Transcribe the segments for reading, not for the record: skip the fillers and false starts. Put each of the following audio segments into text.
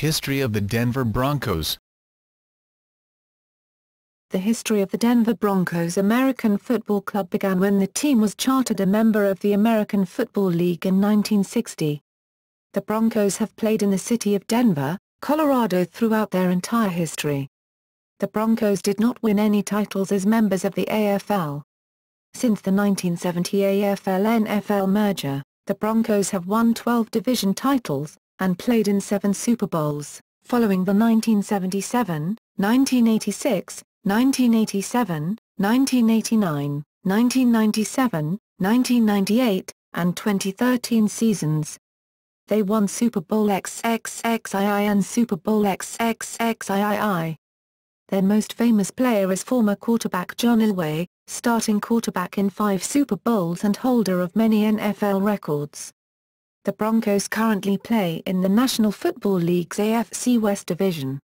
History of the Denver Broncos. The history of the Denver Broncos American Football Club began when the team was chartered a member of the American Football League in 1960. The Broncos have played in the city of Denver, Colorado throughout their entire history. The Broncos did not win any titles as members of the AFL. Since the 1970 AFL NFL merger, the Broncos have won 12 division titles, and played in 7 Super Bowls, following the 1977, 1986, 1987, 1989, 1997, 1998, and 2013 seasons. They won Super Bowl XXXII and Super Bowl XXXII. Their most famous player is former quarterback John Elway, starting quarterback in 5 Super Bowls and holder of many NFL records. The Broncos currently play in the National Football League's AFC West Division.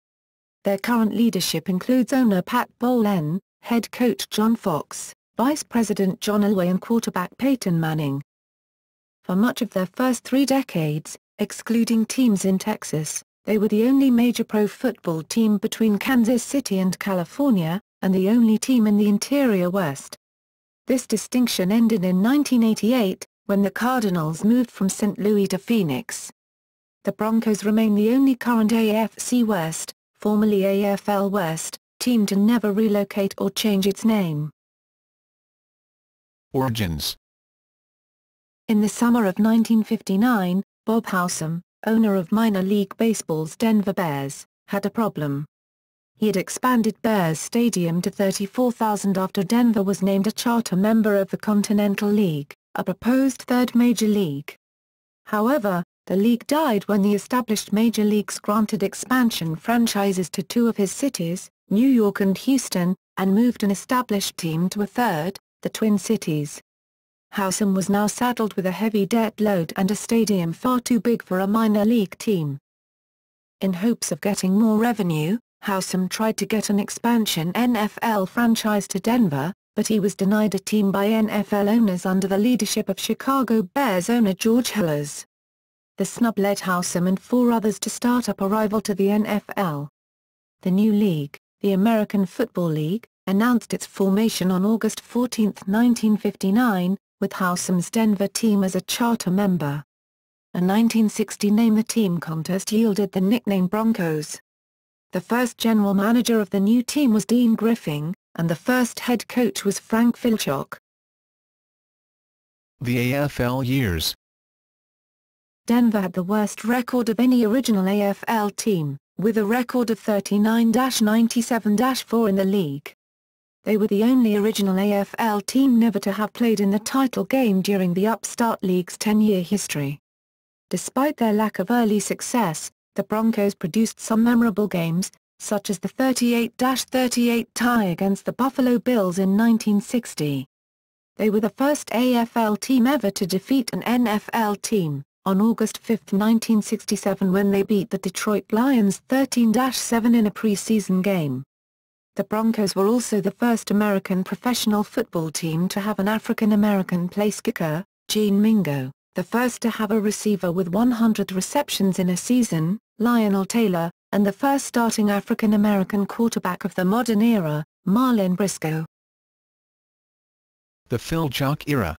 Their current leadership includes owner Pat Bowlen, head coach John Fox, Vice President John Elway and quarterback Peyton Manning. For much of their first 3 decades, excluding teams in Texas, they were the only major pro football team between Kansas City and California, and the only team in the interior West. This distinction ended in 1988, when the Cardinals moved from St. Louis to Phoenix. The Broncos remain the only current AFC West, formerly AFL West, team to never relocate or change its name. Origins. In the summer of 1959, Bob Howsam, owner of minor league baseball's Denver Bears, had a problem. He had expanded Bears Stadium to 34,000 after Denver was named a charter member of the Continental League, a proposed third major league. However, the league died when the established major leagues granted expansion franchises to 2 of his cities, New York and Houston, and moved an established team to a third, the Twin Cities. Howsam was now saddled with a heavy debt load and a stadium far too big for a minor league team. In hopes of getting more revenue, Howsam tried to get an expansion NFL franchise to Denver, but he was denied a team by NFL owners under the leadership of Chicago Bears owner George Hillers. The snub led Howsam and 4 others to start up a rival to the NFL. The new league, the American Football League, announced its formation on August 14, 1959, with Howsam's Denver team as a charter member. A 1960 Name the Team contest yielded the nickname Broncos. The first general manager of the new team was Dean Griffin, and the first head coach was Frank Filchock. The AFL Years. Denver had the worst record of any original AFL team, with a record of 39-97-4 in the league. They were the only original AFL team never to have played in the title game during the upstart league's 10-year history. Despite their lack of early success, the Broncos produced some memorable games, such as the 38-38 tie against the Buffalo Bills in 1960. They were the first AFL team ever to defeat an NFL team, on August 5, 1967 when they beat the Detroit Lions 13-7 in a preseason game. The Broncos were also the first American professional football team to have an African-American place kicker, Gene Mingo, the first to have a receiver with 100 receptions in a season, Lionel Taylor, and the first starting African-American quarterback of the modern era, Marlin Briscoe. The Fill Jock Era.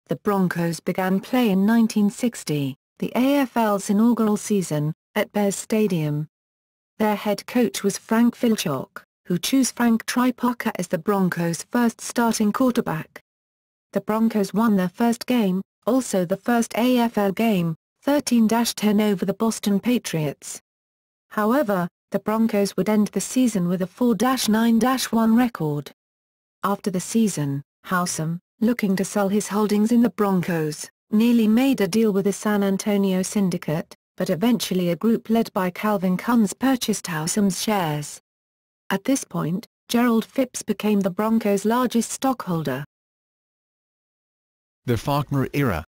The Broncos began play in 1960, the AFL's inaugural season, at Bears Stadium. Their head coach was Frank Filchock, who chose Frank Tripaca as the Broncos' first starting quarterback. The Broncos won their first game, also the first AFL game, 13-10 over the Boston Patriots. However, the Broncos would end the season with a 4-9-1 record. After the season, Howsam, looking to sell his holdings in the Broncos, nearly made a deal with the San Antonio Syndicate, but eventually a group led by Calvin Kunz purchased Howsam's shares. At this point, Gerald Phipps became the Broncos' largest stockholder. The Faulkner Era.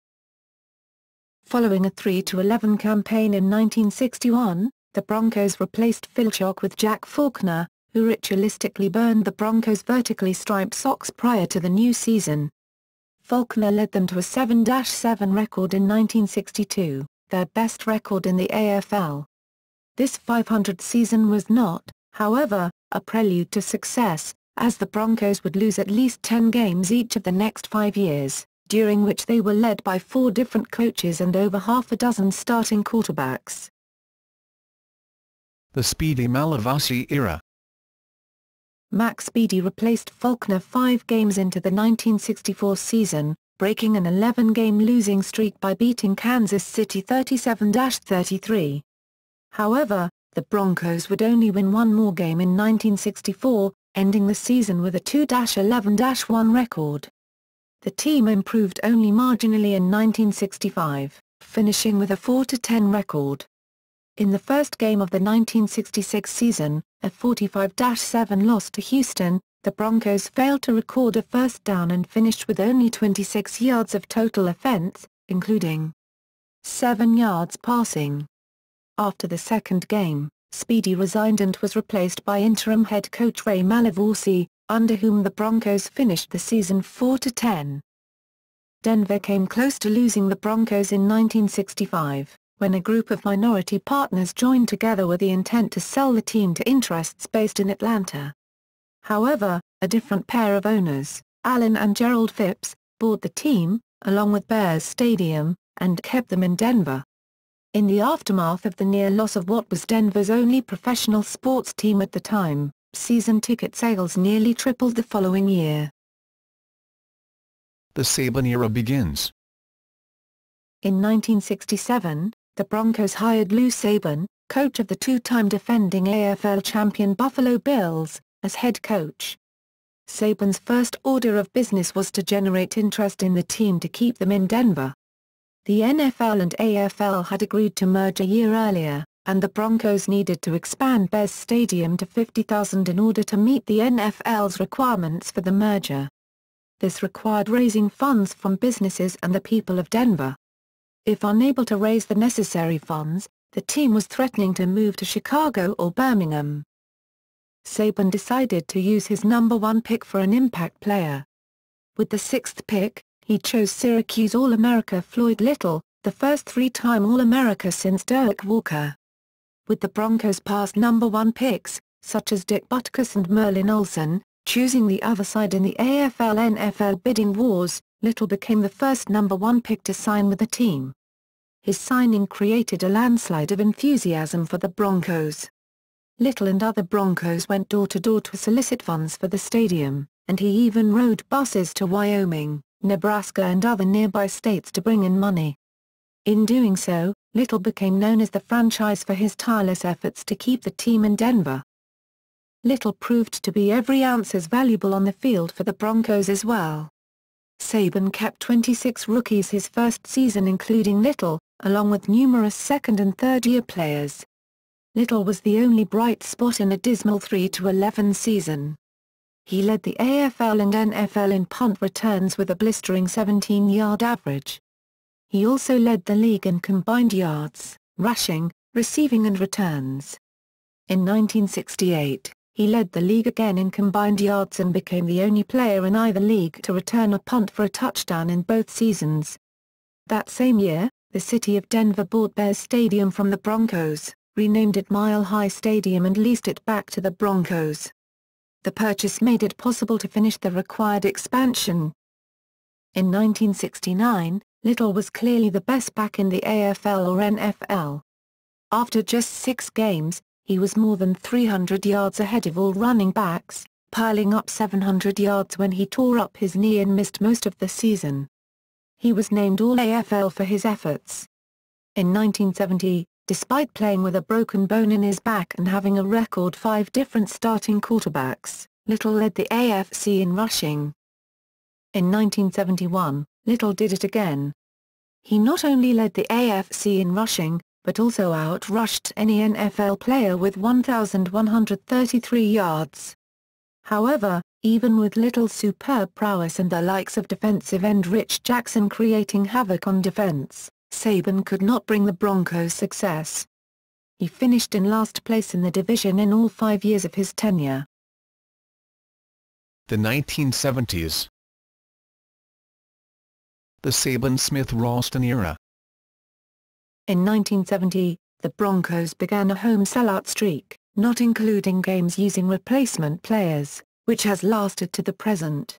Following a 3-11 campaign in 1961, the Broncos replaced Filchock with Jack Faulkner, who ritualistically burned the Broncos' vertically striped socks prior to the new season. Faulkner led them to a 7-7 record in 1962, their best record in the AFL. This 500 season was not, however, a prelude to success, as the Broncos would lose at least 10 games each of the next 5 years, during which they were led by 4 different coaches and over half a dozen starting quarterbacks. The Speedy Malavasi Era. Mac Speedy replaced Faulkner 5 games into the 1964 season, breaking an 11-game losing streak by beating Kansas City 37-33. However, the Broncos would only win one more game in 1964, ending the season with a 2-11-1 record. The team improved only marginally in 1965, finishing with a 4-10 record. In the first game of the 1966 season, a 45-7 loss to Houston, the Broncos failed to record a first down and finished with only 26 yards of total offense, including 7 yards passing. After the second game, Speedy resigned and was replaced by interim head coach Ray Malavasi, under whom the Broncos finished the season 4-10. Denver came close to losing the Broncos in 1965, when a group of minority partners joined together with the intent to sell the team to interests based in Atlanta. However, a different pair of owners, Alan and Gerald Phipps, bought the team, along with Bears Stadium, and kept them in Denver. In the aftermath of the near loss of what was Denver's only professional sports team at the time, season ticket sales nearly tripled the following year. The Saban Era begins. In 1967, the Broncos hired Lou Saban, coach of the two-time defending AFL champion Buffalo Bills, as head coach. Saban's first order of business was to generate interest in the team to keep them in Denver. The NFL and AFL had agreed to merge a year earlier, and the Broncos needed to expand Bears Stadium to 50,000 in order to meet the NFL's requirements for the merger. This required raising funds from businesses and the people of Denver. If unable to raise the necessary funds, the team was threatening to move to Chicago or Birmingham. Saban decided to use his number 1 pick for an impact player. With the 6th pick, he chose Syracuse All-America Floyd Little, the first 3-time All-America since Dirk Walker. With the Broncos' past number 1 picks, such as Dick Butkus and Merlin Olsen, choosing the other side in the AFL NFL bidding wars, Little became the first number 1 pick to sign with the team. His signing created a landslide of enthusiasm for the Broncos. Little and other Broncos went door to door to solicit funds for the stadium, and he even rode buses to Wyoming, Nebraska and other nearby states to bring in money. In doing so, Little became known as the franchise for his tireless efforts to keep the team in Denver. Little proved to be every ounce as valuable on the field for the Broncos as well. Saban kept 26 rookies his first season, including Little, along with numerous second- and third-year players. Little was the only bright spot in a dismal 3-11 season. He led the AFL and NFL in punt returns with a blistering 17-yard average. He also led the league in combined yards, rushing, receiving and returns. In 1968, he led the league again in combined yards and became the only player in either league to return a punt for a touchdown in both seasons. That same year, the city of Denver bought Bears Stadium from the Broncos, renamed it Mile High Stadium and leased it back to the Broncos. The purchase made it possible to finish the required expansion. In 1969, Little was clearly the best back in the AFL or NFL. After just 6 games, he was more than 300 yards ahead of all running backs, piling up 700 yards when he tore up his knee and missed most of the season. He was named All-AFL for his efforts. In 1970, despite playing with a broken bone in his back and having a record 5 different starting quarterbacks, Little led the AFC in rushing. In 1971, Little did it again. He not only led the AFC in rushing, but also outrushed any NFL player with 1,133 yards. However, even with Little's superb prowess and the likes of defensive end Rich Jackson creating havoc on defense, Saban could not bring the Broncos success. He finished in last place in the division in all 5 years of his tenure. The 1970s. The Saban-Smith-Ralston Era. In 1970, the Broncos began a home sellout streak, not including games using replacement players, which has lasted to the present.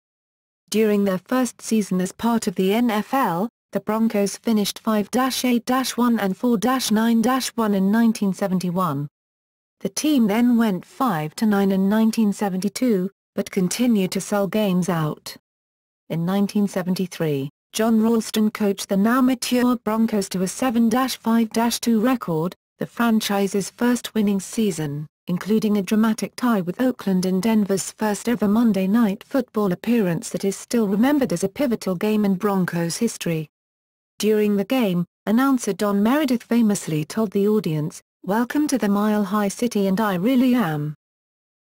During their first season as part of the NFL, the Broncos finished 5-8-1 and 4-9-1 in 1971. The team then went 5-9 in 1972, but continued to sell games out. In 1973, John Ralston coached the now mature Broncos to a 7-5-2 record, the franchise's first winning season, including a dramatic tie with Oakland in Denver's first ever Monday Night Football appearance that is still remembered as a pivotal game in Broncos history. During the game, announcer Don Meredith famously told the audience, "Welcome to the Mile High City and I really am."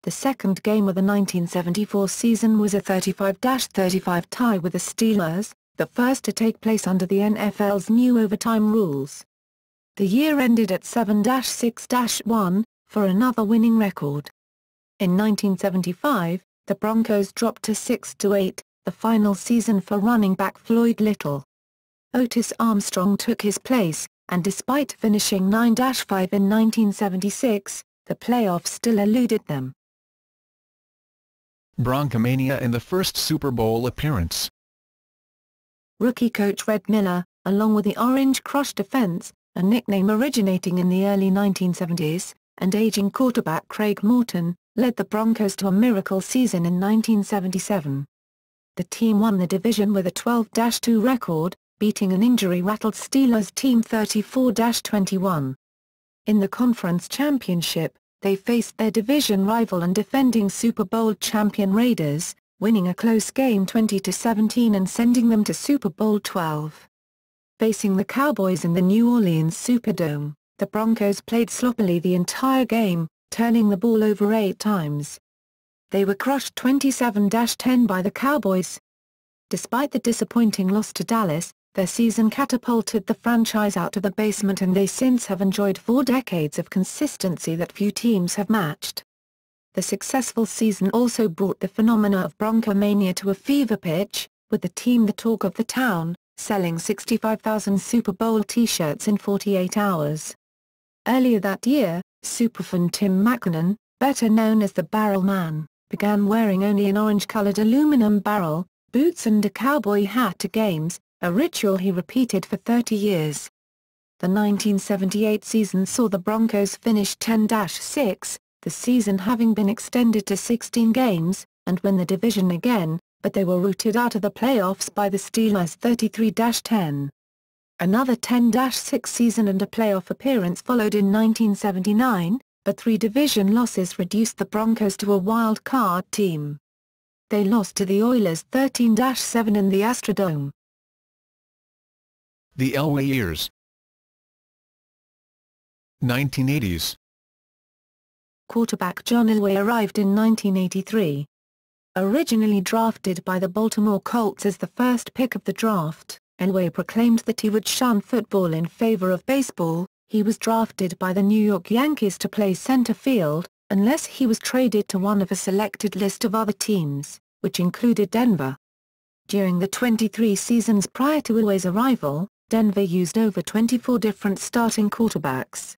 The second game of the 1974 season was a 35-35 tie with the Steelers, the first to take place under the NFL's new overtime rules. The year ended at 7-6-1, for another winning record. In 1975, the Broncos dropped to 6-8, the final season for running back Floyd Little. Otis Armstrong took his place, and despite finishing 9-5 in 1976, the playoffs still eluded them. Branca Mania in the first Super Bowl appearance. Rookie coach Red Miller, along with the Orange Crush defense, a nickname originating in the early 1970s, and aging quarterback Craig Morton, led the Broncos to a miracle season in 1977. The team won the division with a 12-2 record, beating an injury-rattled Steelers team 34-21. In the conference championship, they faced their division rival and defending Super Bowl champion Raiders, winning a close game 20-17 and sending them to Super Bowl XII. Facing the Cowboys in the New Orleans Superdome, the Broncos played sloppily the entire game, turning the ball over 8 times. They were crushed 27-10 by the Cowboys. Despite the disappointing loss to Dallas, their season catapulted the franchise out of the basement and they since have enjoyed 4 decades of consistency that few teams have matched. The successful season also brought the phenomena of Branca Mania to a fever pitch, with the team the talk of the town, selling 65,000 Super Bowl t-shirts in 48 hours. Earlier that year, superfan Tim McKinnon, better known as the Barrel Man, began wearing only an orange-colored aluminum barrel, boots and a cowboy hat to games, a ritual he repeated for 30 years. The 1978 season saw the Broncos finish 10-6, the season having been extended to 16 games, and win the division again, but they were rooted out of the playoffs by the Steelers 33-10. Another 10-6 season and a playoff appearance followed in 1979, but 3 division losses reduced the Broncos to a wild card team. They lost to the Oilers 13-7 in the Astrodome. The Elway Years. 1980s. Quarterback John Elway arrived in 1983. Originally drafted by the Baltimore Colts as the first pick of the draft, Elway proclaimed that he would shun football in favor of baseball. He was drafted by the New York Yankees to play center field, unless he was traded to one of a selected list of other teams, which included Denver. During the 23 seasons prior to Elway's arrival, Denver used over 24 different starting quarterbacks.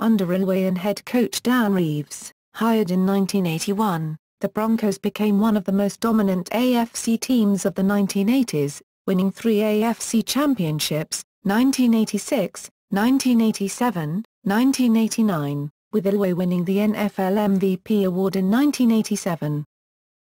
Under Elway and head coach Dan Reeves, hired in 1981, the Broncos became one of the most dominant AFC teams of the 1980s, winning 3 AFC championships, 1986, 1987, 1989, with Elway winning the NFL MVP award in 1987.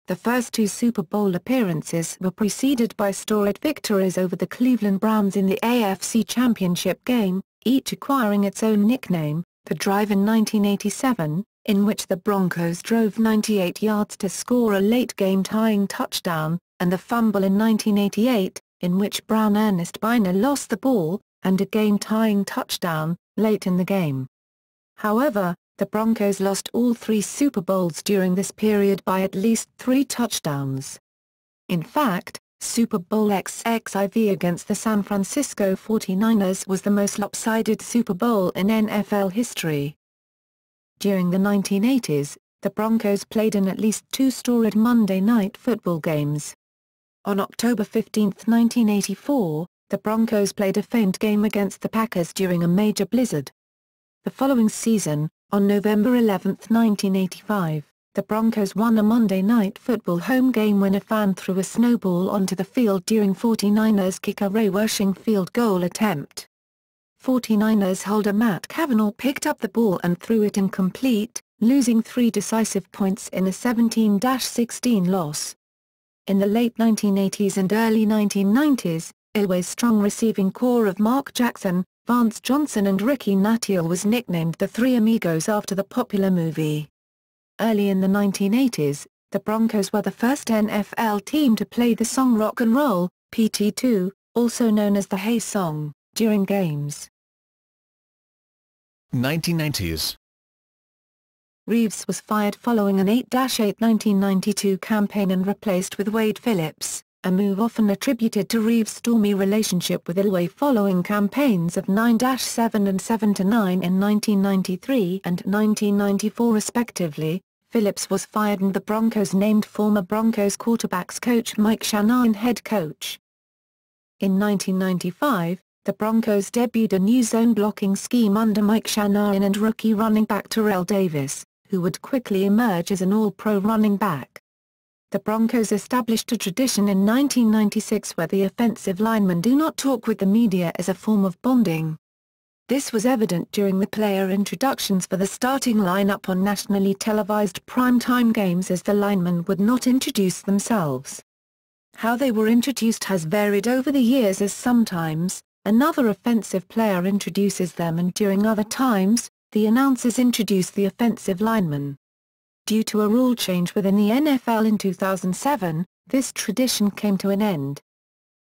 The first 2 Super Bowl appearances were preceded by storied victories over the Cleveland Browns in the AFC Championship game, each acquiring its own nickname, the Drive in 1987, in which the Broncos drove 98 yards to score a late-game tying touchdown, and the Fumble in 1988, in which Brown Ernest Biner lost the ball, and a game-tying touchdown, late in the game. However, the Broncos lost all 3 Super Bowls during this period by at least 3 touchdowns. In fact, Super Bowl XXXIII against the San Francisco 49ers was the most lopsided Super Bowl in NFL history. During the 1980s, the Broncos played in at least 2 storied Monday Night Football games. On October 15, 1984, the Broncos played a faint game against the Packers during a major blizzard. The following season, on November 11, 1985, the Broncos won a Monday Night Football home game when a fan threw a snowball onto the field during 49ers kicker Ray Wersching's field goal attempt. 49ers holder Matt Cavanaugh picked up the ball and threw it incomplete, losing 3 decisive points in a 17-16 loss. In the late 1980s and early 1990s, Elway's strong receiving core of Mark Jackson, Vance Johnson and Ricky Nattiel was nicknamed the Three Amigos after the popular movie. Early in the 1980s, the Broncos were the first NFL team to play the song Rock and Roll, PT2, also known as the Hey Song, during games. 1990s. Reeves was fired following an 8-8 1992 campaign and replaced with Wade Phillips, a move often attributed to Reeves' stormy relationship with Elway following campaigns of 9-7 and 7-9 in 1993 and 1994 respectively. Phillips was fired and the Broncos named former Broncos quarterbacks coach Mike Shanahan head coach. In 1995, the Broncos debuted a new zone blocking scheme under Mike Shanahan and rookie running back Terrell Davis, who would quickly emerge as an all-pro running back. The Broncos established a tradition in 1996 where the offensive linemen do not talk with the media as a form of bonding. This was evident during the player introductions for the starting lineup on nationally televised primetime games as the linemen would not introduce themselves. How they were introduced has varied over the years as sometimes, another offensive player introduces them and during other times, the announcers introduce the offensive lineman. Due to a rule change within the NFL in 2007, this tradition came to an end.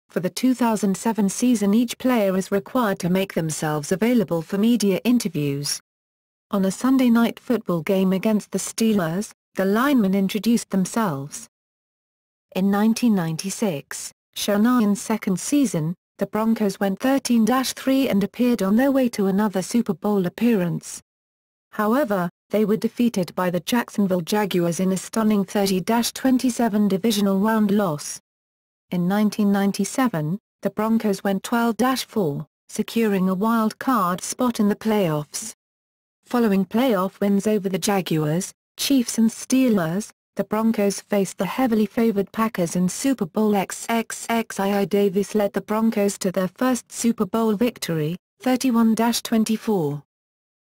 For the 2007 season each player is required to make themselves available for media interviews. On a Sunday Night Football game against the Steelers, the linemen introduced themselves. In 1996, Shanahan's second season, the Broncos went 13-3 and appeared on their way to another Super Bowl appearance. However, they were defeated by the Jacksonville Jaguars in a stunning 30-27 divisional round loss. In 1997, the Broncos went 12-4, securing a wild card spot in the playoffs. Following playoff wins over the Jaguars, Chiefs and Steelers, the Broncos faced the heavily favored Packers in Super Bowl XXXII. Davis led the Broncos to their first Super Bowl victory, 31-24.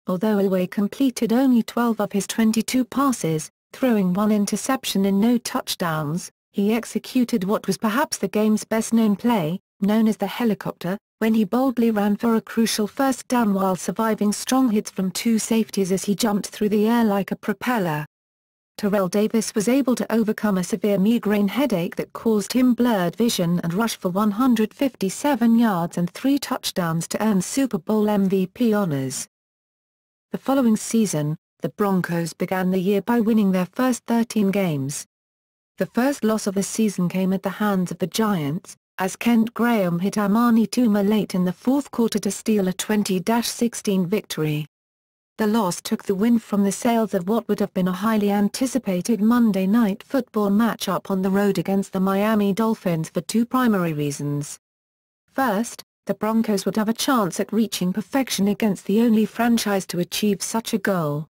Although Elway completed only 12 of his 22 passes, throwing 1 interception and no touchdowns, he executed what was perhaps the game's best-known play, known as the helicopter, when he boldly ran for a crucial first down while surviving strong hits from 2 safeties as he jumped through the air like a propeller. Terrell Davis was able to overcome a severe migraine headache that caused him blurred vision and rush for 157 yards and 3 touchdowns to earn Super Bowl MVP honors. The following season, the Broncos began the year by winning their first 13 games. The first loss of the season came at the hands of the Giants, as Kent Graham hit Amani Toomer late in the fourth quarter to steal a 20-16 victory. The loss took the wind from the sails of what would have been a highly anticipated Monday Night Football matchup on the road against the Miami Dolphins for 2 primary reasons. First, the Broncos would have a chance at reaching perfection against the only franchise to achieve such a goal.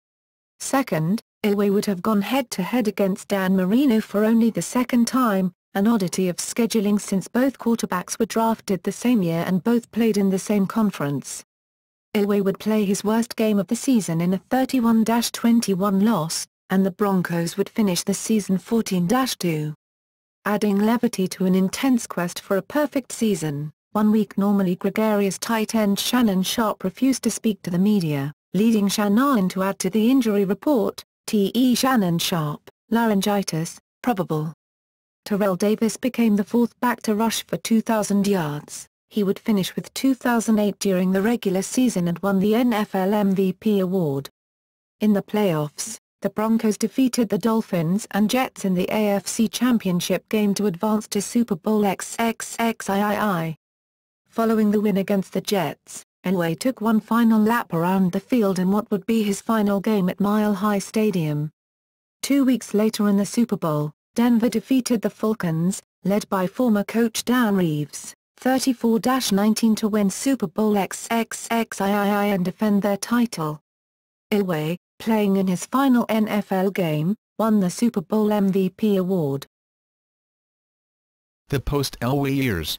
Second, Elway would have gone head-to-head against Dan Marino for only the second time, an oddity of scheduling since both quarterbacks were drafted the same year and both played in the same conference. Elway would play his worst game of the season in a 31-21 loss, and the Broncos would finish the season 14-2. Adding levity to an intense quest for a perfect season, one week normally gregarious tight end Shannon Sharpe refused to speak to the media, leading Shanahan to add to the injury report, T.E. Shannon Sharpe, laryngitis, probable. Terrell Davis became the 4th back to rush for 2,000 yards. He would finish with 2,008 during the regular season and won the NFL MVP award. In the playoffs, the Broncos defeated the Dolphins and Jets in the AFC Championship game to advance to Super Bowl XXXIII. Following the win against the Jets, Elway took one final lap around the field in what would be his final game at Mile High Stadium. 2 weeks later in the Super Bowl, Denver defeated the Falcons, led by former coach Dan Reeves, 34-19 to win Super Bowl XXXII and defend their title. Elway, playing in his final NFL game, won the Super Bowl MVP award. The post-Elway years.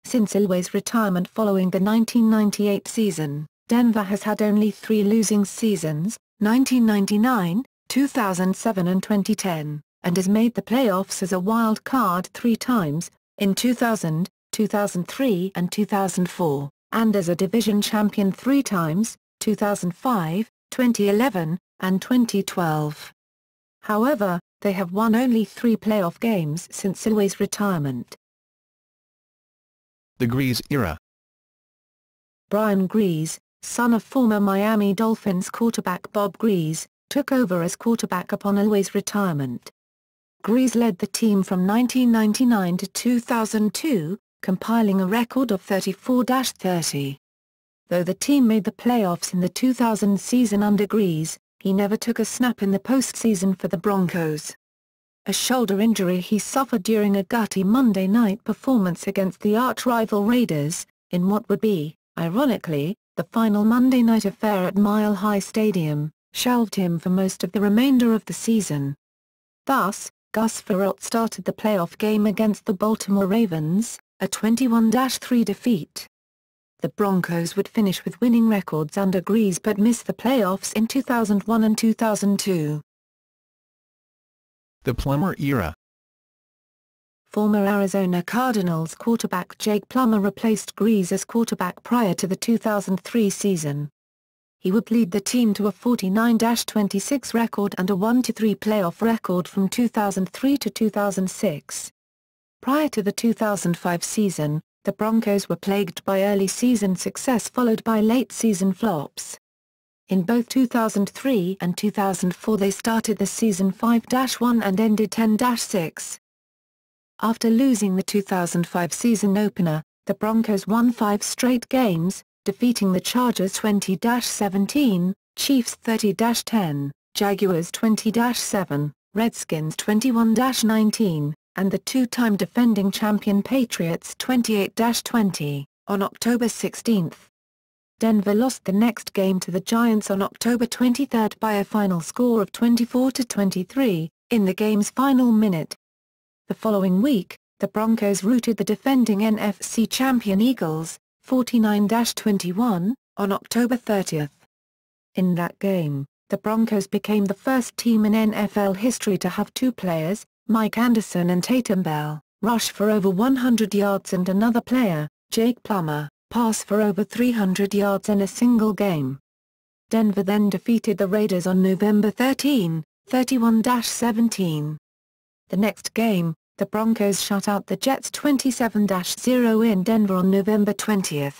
Since Elway's retirement following the 1998 season, Denver has had only 3 losing seasons, 1999, 2007 and 2010, and has made the playoffs as a wild card 3 times, in 2000, 2003 and 2004, and as a division champion 3 times, 2005, 2011, and 2012. However, they have won only 3 playoff games since Elway's retirement. The Grease Era. Brian Grease, son of former Miami Dolphins quarterback Bob Grease, took over as quarterback upon Elway's retirement. Grease led the team from 1999 to 2002, compiling a record of 34-30. Though the team made the playoffs in the 2000 season under Grease, he never took a snap in the postseason for the Broncos. A shoulder injury he suffered during a gutty Monday night performance against the arch-rival Raiders, in what would be, ironically, the final Monday night affair at Mile High Stadium, shelved him for most of the remainder of the season. Thus, Gus Frerotte started the playoff game against the Baltimore Ravens, a 21-3 defeat. The Broncos would finish with winning records under Grease but miss the playoffs in 2001 and 2002. The Plummer Era. Former Arizona Cardinals quarterback Jake Plummer replaced Grease as quarterback prior to the 2003 season. He would lead the team to a 49-26 record and a 1-3 playoff record from 2003 to 2006. Prior to the 2005 season, the Broncos were plagued by early season success followed by late season flops. In both 2003 and 2004 they started the season 5-1 and ended 10-6. After losing the 2005 season opener, the Broncos won 5 straight games, defeating the Chargers 20-17, Chiefs 30-10, Jaguars 20-7, Redskins 21-19, and the 2-time defending champion Patriots 28-20, on October 16. Denver lost the next game to the Giants on October 23 by a final score of 24-23, in the game's final minute. The following week, the Broncos routed the defending NFC champion Eagles, 49-21, on October 30. In that game, the Broncos became the first team in NFL history to have 2 players, Mike Anderson and Tatum Bell, rush for over 100 yards and another player, Jake Plummer, pass for over 300 yards in a single game. Denver then defeated the Raiders on November 13, 31-17. The next game, the Broncos shut out the Jets 27-0 in Denver on November 20.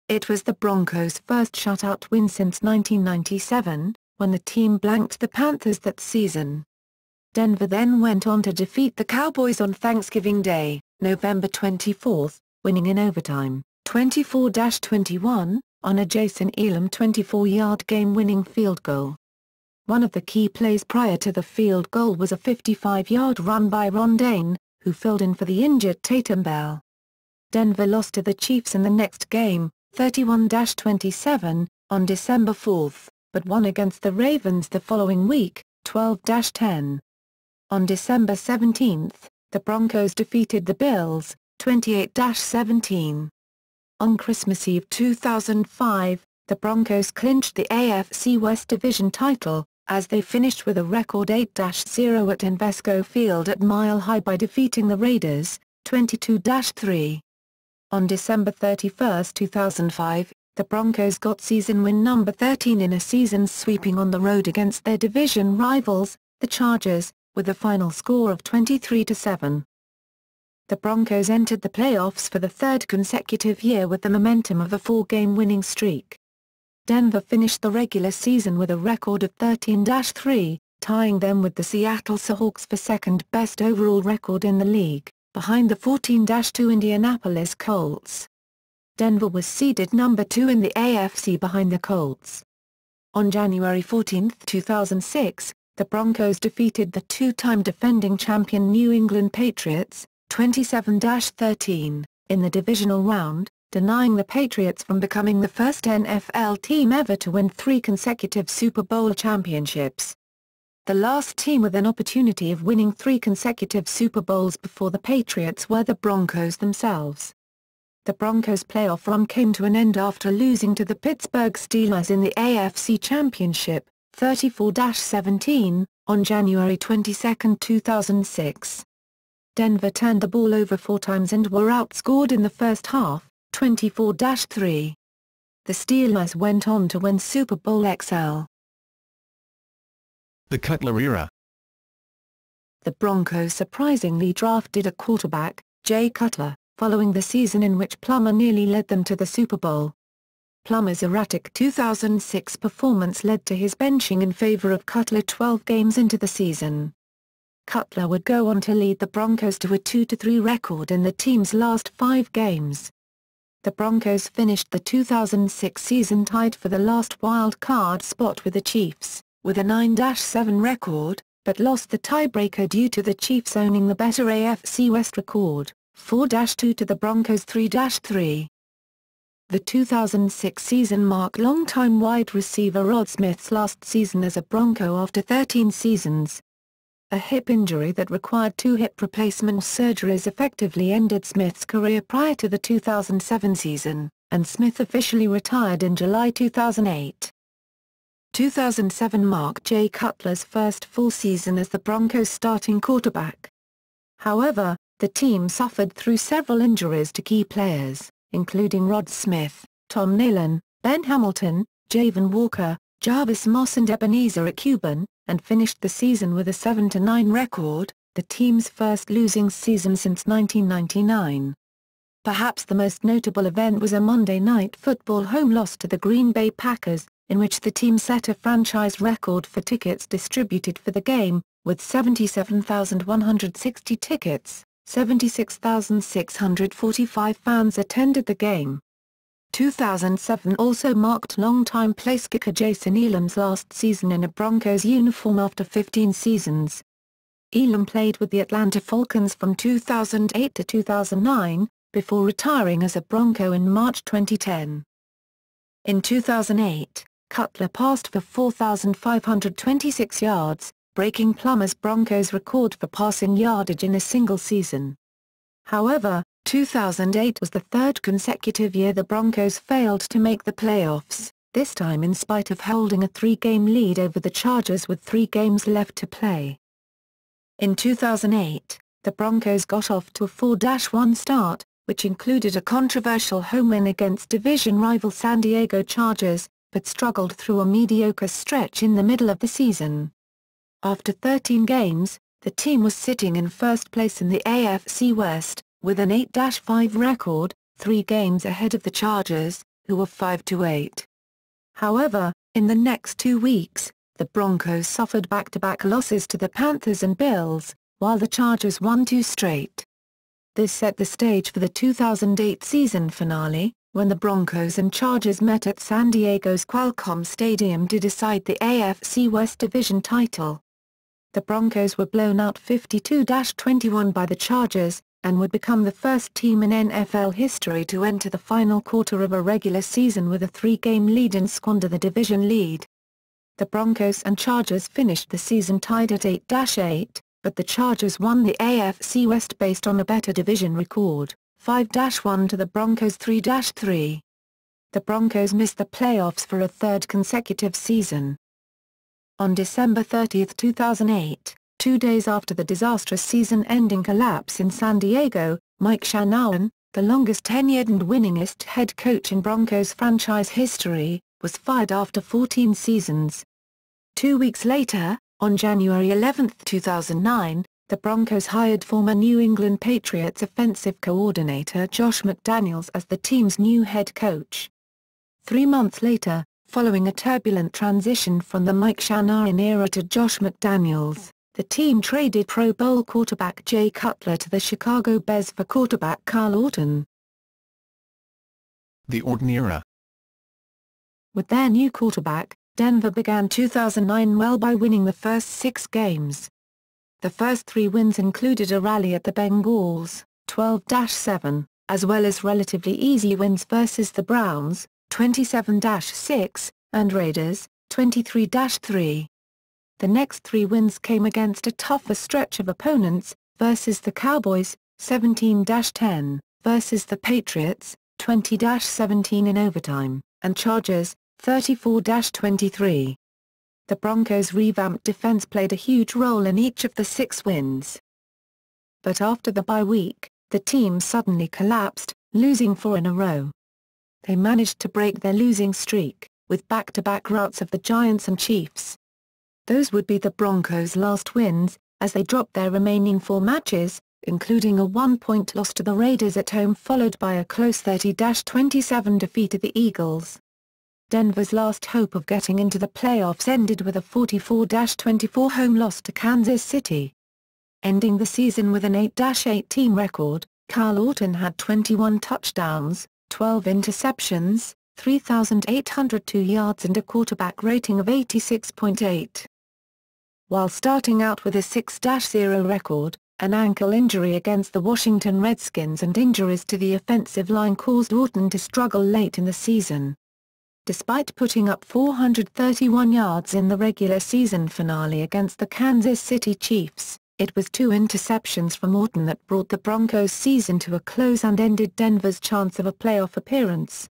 It was the Broncos' first shutout win since 1997, when the team blanked the Panthers that season. Denver then went on to defeat the Cowboys on Thanksgiving Day, November 24, winning in overtime, 24-21, on a Jason Elam 24-yard game-winning field goal. One of the key plays prior to the field goal was a 55-yard run by Ron Dayne, who filled in for the injured Tatum Bell. Denver lost to the Chiefs in the next game, 31-27, on December 4, but won against the Ravens the following week, 12-10. On December 17, the Broncos defeated the Bills, 28-17. On Christmas Eve 2005, the Broncos clinched the AFC West Division title, as they finished with a record 8-0 at Invesco Field at Mile High by defeating the Raiders, 22-3. On December 31, 2005, the Broncos got season win number 13 in a season sweeping on the road against their division rivals, the Chargers, with a final score of 23-7. The Broncos entered the playoffs for the 3rd consecutive year with the momentum of a 4-game winning streak. Denver finished the regular season with a record of 13-3, tying them with the Seattle Seahawks for second-best overall record in the league, behind the 14-2 Indianapolis Colts. Denver was seeded number 2 in the AFC behind the Colts. On January 14, 2006, the Broncos defeated the 2-time defending champion New England Patriots, 27-13, in the divisional round, denying the Patriots from becoming the first NFL team ever to win 3 consecutive Super Bowl championships. The last team with an opportunity of winning 3 consecutive Super Bowls before the Patriots were the Broncos themselves. The Broncos' playoff run came to an end after losing to the Pittsburgh Steelers in the AFC Championship, 34-17, on January 22, 2006. Denver turned the ball over 4 times and were outscored in the first half, 24-3. The Steelers went on to win Super Bowl XL. The Cutler Era. The Broncos surprisingly drafted a quarterback, Jay Cutler, following the season in which Plummer nearly led them to the Super Bowl. Plummer's erratic 2006 performance led to his benching in favor of Cutler 12 games into the season. Cutler would go on to lead the Broncos to a 2-3 record in the team's last 5 games. The Broncos finished the 2006 season tied for the last wild card spot with the Chiefs, with a 9-7 record, but lost the tiebreaker due to the Chiefs owning the better AFC West record, 4-2 to the Broncos 3-3. The 2006 season marked longtime wide receiver Rod Smith's last season as a Bronco after 13 seasons. A hip injury that required 2 hip replacement surgeries effectively ended Smith's career prior to the 2007 season, and Smith officially retired in July 2008. 2007 marked Jay Cutler's first full season as the Broncos' starting quarterback. However, the team suffered through several injuries to key players, including Rod Smith, Tom Nalen, Ben Hamilton, Javon Walker, Jarvis Moss and Ebenezer Ekuban, and finished the season with a 7-9 record, the team's first losing season since 1999. Perhaps the most notable event was a Monday Night Football home loss to the Green Bay Packers, in which the team set a franchise record for tickets distributed for the game, with 77,160 tickets. 76,645 fans attended the game. 2007 also marked longtime place kicker Jason Elam's last season in a Broncos uniform after 15 seasons. Elam played with the Atlanta Falcons from 2008 to 2009, before retiring as a Bronco in March 2010. In 2008, Cutler passed for 4,526 yards, breaking Plummer's Broncos record for passing yardage in a single season. However, 2008 was the 3rd consecutive year the Broncos failed to make the playoffs, this time in spite of holding a 3-game lead over the Chargers with 3 games left to play. In 2008, the Broncos got off to a 4-1 start, which included a controversial home win against division rival San Diego Chargers, but struggled through a mediocre stretch in the middle of the season. After 13 games, the team was sitting in first place in the AFC West, with an 8-5 record, 3 games ahead of the Chargers, who were 5-8. However, in the next 2 weeks, the Broncos suffered back-to-back losses to the Panthers and Bills, while the Chargers won 2 straight. This set the stage for the 2008 season finale, when the Broncos and Chargers met at San Diego's Qualcomm Stadium to decide the AFC West Division title. The Broncos were blown out 52-21 by the Chargers, and would become the first team in NFL history to enter the final quarter of a regular season with a 3-game lead and squander the division lead. The Broncos and Chargers finished the season tied at 8-8, but the Chargers won the AFC West based on a better division record, 5-1 to the Broncos 3-3. The Broncos missed the playoffs for a 3rd consecutive season. On December 30, 2008, 2 days after the disastrous season-ending collapse in San Diego, Mike Shanahan, the longest-tenured and winningest head coach in Broncos franchise history, was fired after 14 seasons. 2 weeks later, on January 11, 2009, the Broncos hired former New England Patriots offensive coordinator Josh McDaniels as the team's new head coach. 3 months later, following a turbulent transition from the Mike Shanahan era to Josh McDaniels, the team traded Pro Bowl quarterback Jay Cutler to the Chicago Bears for quarterback Carl Orton. The Orton Era. With their new quarterback, Denver began 2009 well by winning the first 6 games. The first three wins included a rally at the Bengals, 12-7, as well as relatively easy wins versus the Browns, 27-6, and Raiders, 23-3. The next three wins came against a tougher stretch of opponents, versus the Cowboys, 17-10, versus the Patriots, 20-17 in overtime, and Chargers, 34-23. The Broncos' revamped defense played a huge role in each of the 6 wins. But after the bye week, the team suddenly collapsed, losing 4 in a row. They managed to break their losing streak, with back-to-back routs of the Giants and Chiefs. Those would be the Broncos' last wins, as they dropped their remaining 4 matches, including a 1-point loss to the Raiders at home followed by a close 30-27 defeat of the Eagles. Denver's last hope of getting into the playoffs ended with a 44-24 home loss to Kansas City. Ending the season with an 8-18 record, Kyle Orton had 21 touchdowns, 12 interceptions, 3,802 yards and a quarterback rating of 86.8. While starting out with a 6-0 record, an ankle injury against the Washington Redskins and injuries to the offensive line caused Orton to struggle late in the season. Despite putting up 431 yards in the regular season finale against the Kansas City Chiefs, it was 2 interceptions from Orton that brought the Broncos' season to a close and ended Denver's chance of a playoff appearance.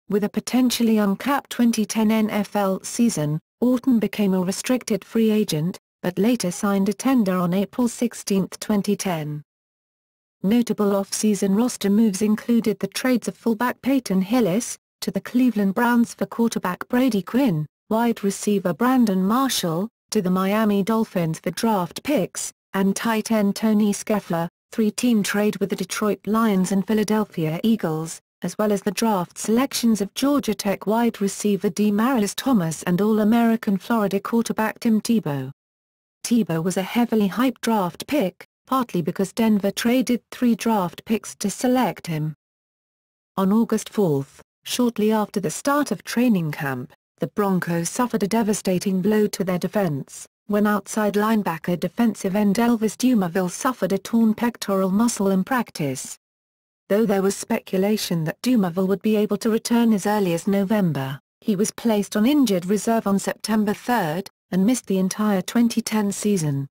With a potentially uncapped 2010 NFL season, Orton became a restricted free agent, but later signed a tender on April 16, 2010. Notable off-season roster moves included the trades of fullback Peyton Hillis to the Cleveland Browns for quarterback Brady Quinn, wide receiver Brandon Marshall, to the Miami Dolphins for draft picks, and tight end Tony Scheffler, 3-team trade with the Detroit Lions and Philadelphia Eagles, as well as the draft selections of Georgia Tech wide receiver Demaryius Thomas and All-American Florida quarterback Tim Tebow. Tebow was a heavily hyped draft pick, partly because Denver traded 3 draft picks to select him. On August 4, shortly after the start of training camp, the Broncos suffered a devastating blow to their defense, when outside linebacker defensive end Elvis Dumervil suffered a torn pectoral muscle in practice. Though there was speculation that Dumervil would be able to return as early as November, he was placed on injured reserve on September 3, and missed the entire 2010 season.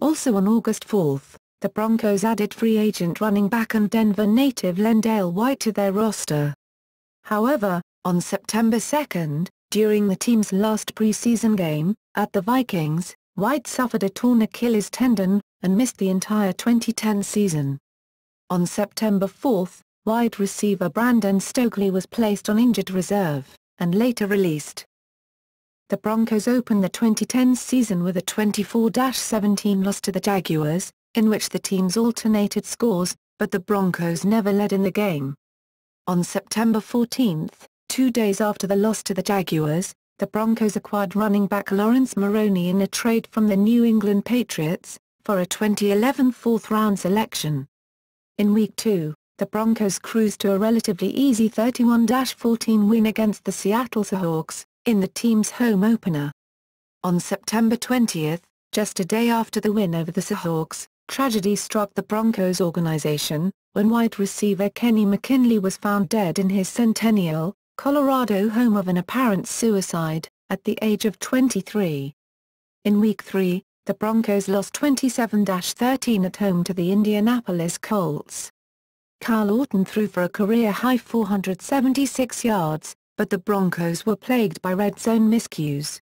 Also on August 4, the Broncos added free agent running back and Denver native Lendale White to their roster. However, on September 2, during the team's last preseason game, at the Vikings, White suffered a torn Achilles tendon, and missed the entire 2010 season. On September 4, wide receiver Brandon Stokely was placed on injured reserve, and later released. The Broncos opened the 2010 season with a 24-17 loss to the Jaguars, in which the teams alternated scores, but the Broncos never led in the game. On September 14, 2 days after the loss to the Jaguars, the Broncos acquired running back Lawrence Maroney in a trade from the New England Patriots, for a 2011 fourth-round selection. In Week 2, the Broncos cruised to a relatively easy 31-14 win against the Seattle Seahawks, in the team's home opener. On September 20, just a day after the win over the Seahawks, tragedy struck the Broncos organization, when wide receiver Kenny McKinley was found dead in his Centennial, Colorado home of an apparent suicide, at the age of 23. In Week 3, the Broncos lost 27-13 at home to the Indianapolis Colts. Kyle Orton threw for a career-high 476 yards, but the Broncos were plagued by red zone miscues.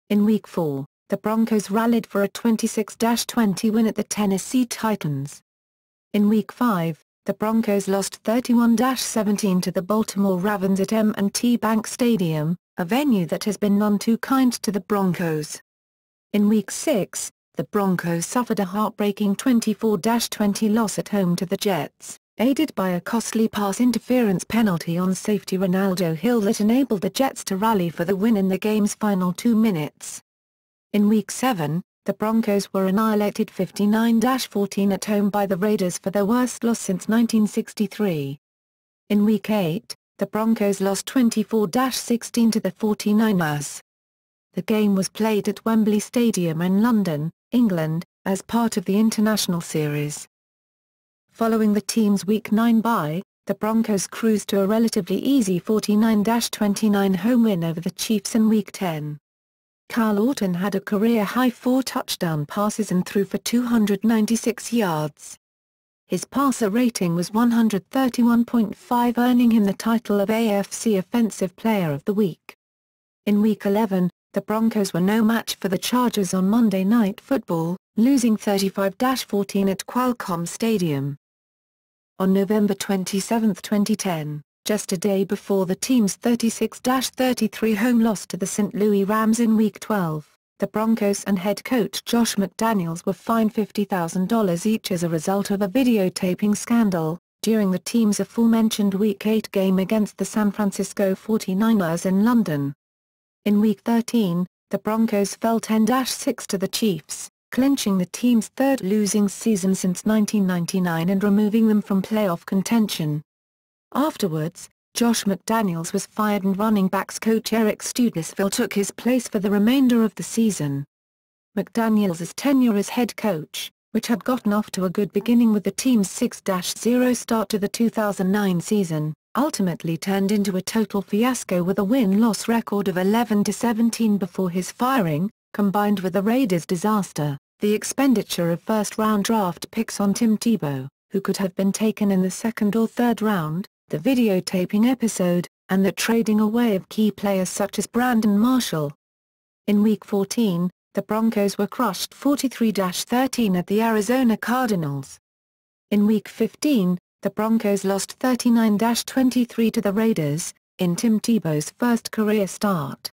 In Week 4, the Broncos rallied for a 26-20 win at the Tennessee Titans. In Week 5, the Broncos lost 31-17 to the Baltimore Ravens at M&T Bank Stadium, a venue that has been none too kind to the Broncos. In Week 6, the Broncos suffered a heartbreaking 24-20 loss at home to the Jets, aided by a costly pass interference penalty on safety Ronaldo Hill that enabled the Jets to rally for the win in the game's final 2 minutes. In Week 7, the Broncos were annihilated 59-14 at home by the Raiders for their worst loss since 1963. In Week 8, the Broncos lost 24-16 to the 49ers. The game was played at Wembley Stadium in London, England, as part of the International Series. Following the team's Week 9 bye, the Broncos cruised to a relatively easy 49-29 home win over the Chiefs in Week 10. Kyle Orton had a career-high 4 touchdown passes and threw for 296 yards. His passer rating was 131.5, earning him the title of AFC Offensive Player of the Week. In Week 11, the Broncos were no match for the Chargers on Monday Night Football, losing 35-14 at Qualcomm Stadium. On November 27, 2010, just a day before the team's 36-33 home loss to the St. Louis Rams in Week 12, the Broncos and head coach Josh McDaniels were fined $50,000 each as a result of a videotaping scandal, during the team's aforementioned Week 8 game against the San Francisco 49ers in London. In Week 13, the Broncos fell 10-6 to the Chiefs, clinching the team's third losing season since 1999 and removing them from playoff contention. Afterwards, Josh McDaniels was fired and running backs coach Eric Studesville took his place for the remainder of the season. McDaniels' tenure as head coach, which had gotten off to a good beginning with the team's 6-0 start to the 2009 season, ultimately turned into a total fiasco with a win-loss record of 11-17 before his firing, combined with the Raiders' disaster, the expenditure of first-round draft picks on Tim Tebow, who could have been taken in the second or third round, the videotaping episode, and the trading away of key players such as Brandon Marshall. In Week 14, the Broncos were crushed 43-13 at the Arizona Cardinals. In Week 15, the Broncos lost 39-23 to the Raiders, in Tim Tebow's first career start.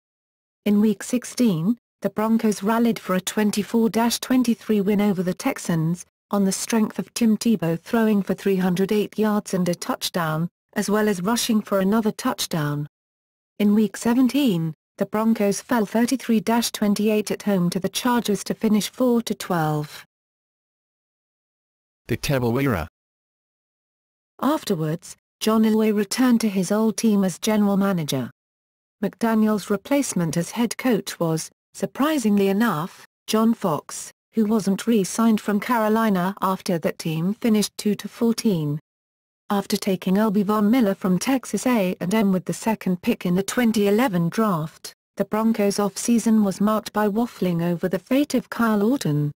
In Week 16, the Broncos rallied for a 24-23 win over the Texans, on the strength of Tim Tebow throwing for 308 yards and a touchdown, as well as rushing for another touchdown. In Week 17, the Broncos fell 33-28 at home to the Chargers to finish 4-12. The Elway Era. Afterwards, John Elway returned to his old team as general manager. McDaniels' replacement as head coach was, surprisingly enough, John Fox, who wasn't re-signed from Carolina after that team finished 2-14. After taking L.B. Von Miller from Texas A&M with the second pick in the 2011 draft, the Broncos' off-season was marked by waffling over the fate of Kyle Orton.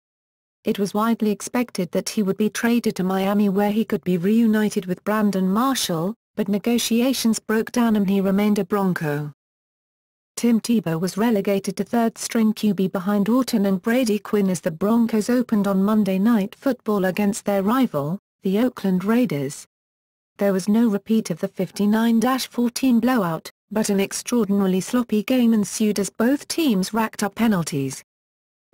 It was widely expected that he would be traded to Miami where he could be reunited with Brandon Marshall, but negotiations broke down and he remained a Bronco. Tim Tebow was relegated to third-string QB behind Orton and Brady Quinn as the Broncos opened on Monday Night Football against their rival, the Oakland Raiders. There was no repeat of the 59-14 blowout, but an extraordinarily sloppy game ensued as both teams racked up penalties.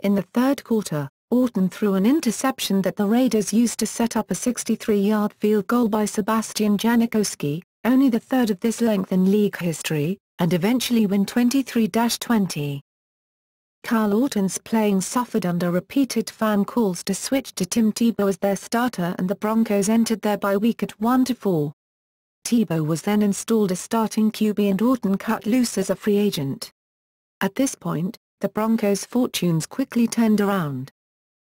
In the third quarter, Orton threw an interception that the Raiders used to set up a 63-yard field goal by Sebastian Janikowski, only the third of this length in league history, and eventually win 23-20. Kyle Orton's playing suffered under repeated fan calls to switch to Tim Tebow as their starter and the Broncos entered their bye week at 1-4. Tebow was then installed as starting QB and Orton cut loose as a free agent. At this point, the Broncos' fortunes quickly turned around.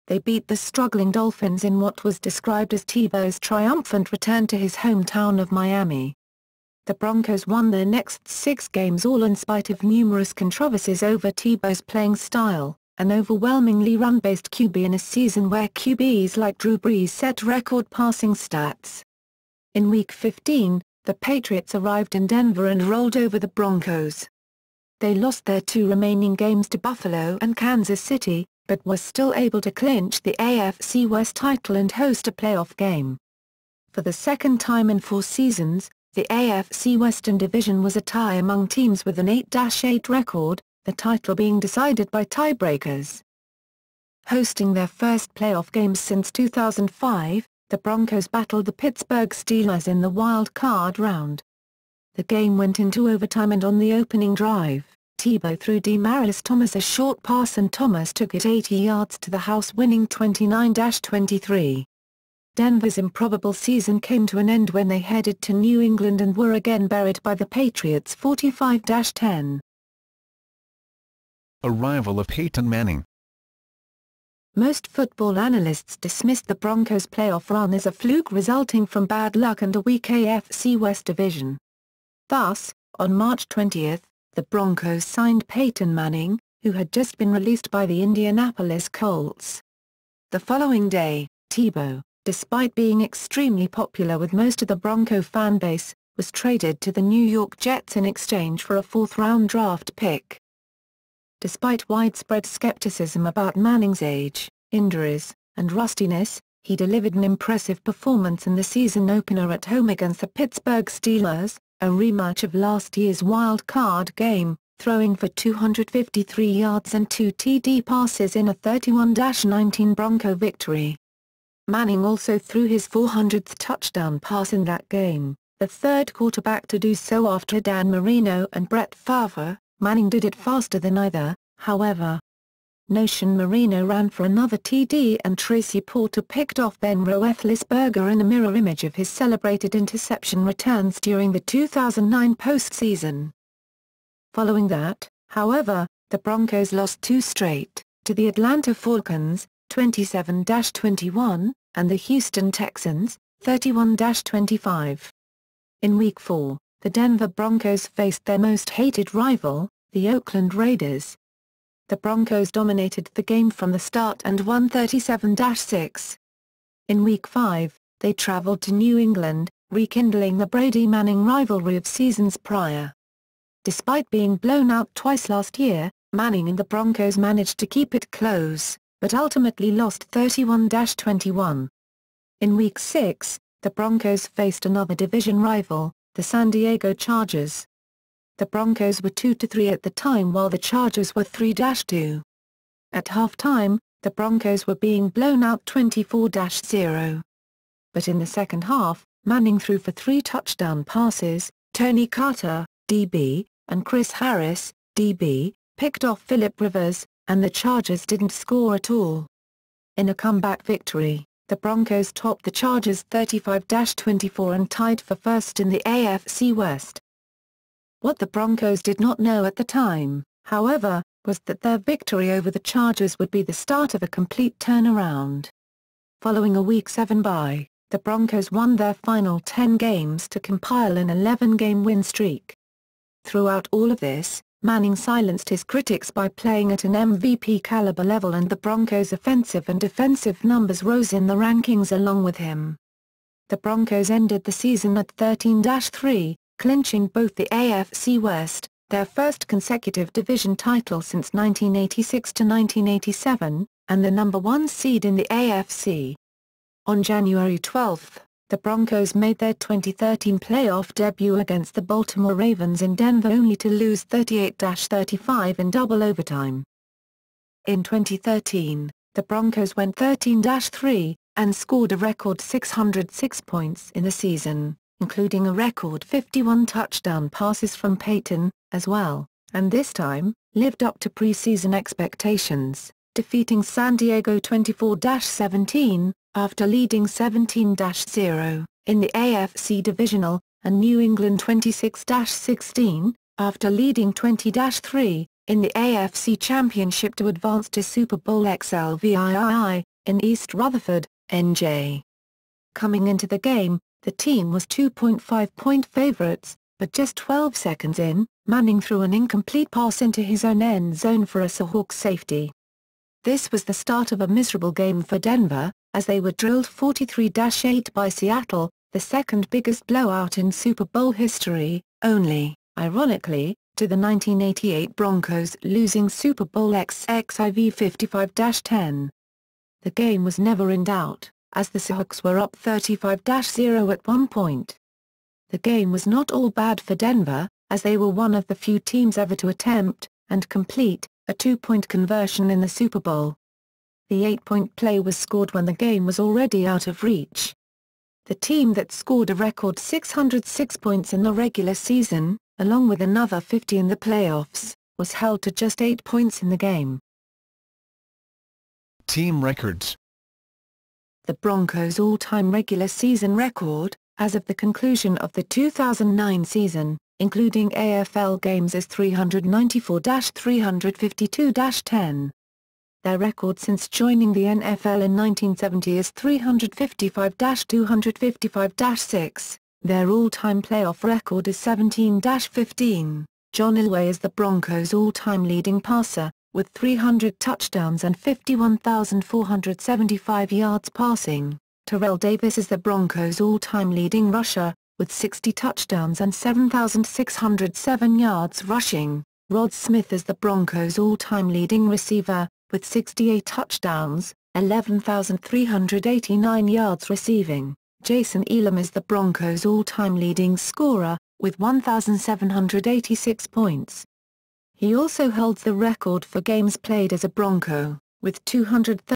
They beat the struggling Dolphins in what was described as Tebow's triumphant return to his hometown of Miami. The Broncos won their next 6 games all in spite of numerous controversies over Tebow's playing style, an overwhelmingly run-based QB in a season where QBs like Drew Brees set record passing stats. In Week 15, the Patriots arrived in Denver and rolled over the Broncos. They lost their 2 remaining games to Buffalo and Kansas City, but were still able to clinch the AFC West title and host a playoff game. For the second time in 4 seasons, the AFC Western Division was a tie among teams with an 8-8 record, the title being decided by tiebreakers. Hosting their first playoff games since 2005, the Broncos battled the Pittsburgh Steelers in the wild card round. The game went into overtime and on the opening drive, Tebow threw Demaryius Thomas a short pass and Thomas took it 80 yards to the house winning 29-23. Denver's improbable season came to an end when they headed to New England and were again buried by the Patriots 45-10. a rival of Peyton Manning. Most football analysts dismissed the Broncos' playoff run as a fluke resulting from bad luck and a weak AFC West division. Thus, on March 20, the Broncos signed Peyton Manning, who had just been released by the Indianapolis Colts. The following day, Tebow, despite being extremely popular with most of the Bronco fan base, was traded to the New York Jets in exchange for a fourth-round draft pick. Despite widespread skepticism about Manning's age, injuries, and rustiness, he delivered an impressive performance in the season opener at home against the Pittsburgh Steelers, a rematch of last year's wild-card game, throwing for 253 yards and 2 TD passes in a 31-19 Bronco victory. Manning also threw his 400th touchdown pass in that game, the third quarterback to do so after Dan Marino and Brett Favre. Manning did it faster than either, however. Notion Marino ran for another TD and Tracy Porter picked off Ben Roethlisberger in a mirror image of his celebrated interception returns during the 2009 postseason. Following that, however, the Broncos lost 2 straight, to the Atlanta Falcons, 27-21, and the Houston Texans, 31-25. In Week 4, the Denver Broncos faced their most hated rival, the Oakland Raiders. The Broncos dominated the game from the start and won 37-6. In Week 5, they traveled to New England, rekindling the Brady-Manning rivalry of seasons prior. Despite being blown out twice last year, Manning and the Broncos managed to keep it close, but ultimately lost 31-21. In Week 6, the Broncos faced another division rival, the San Diego Chargers. The Broncos were 2-3 at the time while the Chargers were 3-2. At halftime, the Broncos were being blown out 24-0. But in the second half, Manning threw for 3 touchdown passes, Tony Carter, DB, and Chris Harris, DB, picked off Phillip Rivers, and the Chargers didn't score at all. In a comeback victory, the Broncos topped the Chargers 35-24 and tied for first in the AFC West. What the Broncos did not know at the time, however, was that their victory over the Chargers would be the start of a complete turnaround. Following a Week 7 bye, the Broncos won their final 10 games to compile an 11-game win streak. Throughout all of this, Manning silenced his critics by playing at an MVP caliber level and the Broncos' offensive and defensive numbers rose in the rankings along with him. The Broncos ended the season at 13-3, clinching both the AFC West, their first consecutive division title since 1986-1987, and the number 1 seed in the AFC. On January 12, the Broncos made their 2013 playoff debut against the Baltimore Ravens in Denver only to lose 38-35 in double overtime. In 2013, the Broncos went 13-3, and scored a record 606 points in the season, including a record 51 touchdown passes from Peyton, as well, and this time, lived up to preseason expectations, defeating San Diego 24-17, after leading 17-0, in the AFC Divisional, and New England 26-16, after leading 20-3, in the AFC Championship to advance to Super Bowl XXXIII, in East Rutherford, NJ. Coming into the game, the team was 2.5-point favorites, but just 12 seconds in, Manning threw an incomplete pass into his own end zone for a Seahawks safety. This was the start of a miserable game for Denver, as they were drilled 43-8 by Seattle, the second biggest blowout in Super Bowl history, only, ironically, to the 1988 Broncos losing Super Bowl XXXIII 55-10. The game was never in doubt, as the Seahawks were up 35-0 at one point. The game was not all bad for Denver, as they were one of the few teams ever to attempt, and complete, a 2-point conversion in the Super Bowl. The 8-point play was scored when the game was already out of reach. The team that scored a record 606 points in the regular season, along with another 50 in the playoffs, was held to just 8 points in the game. Team records. The Broncos' all-time regular season record, as of the conclusion of the 2009 season, including AFL games, is 394-352-10. Their record since joining the NFL in 1970 is 355-255-6. Their all-time playoff record is 17-15. John Elway is the Broncos' all-time leading passer, with 300 touchdowns and 51,475 yards passing. Terrell Davis is the Broncos' all-time leading rusher, with 60 touchdowns and 7,607 yards rushing. Rod Smith is the Broncos' all-time leading receiver, with 68 touchdowns, 11,389 yards receiving. Jason Elam is the Broncos' all-time leading scorer, with 1,786 points. He also holds the record for games played as a Bronco, with 230.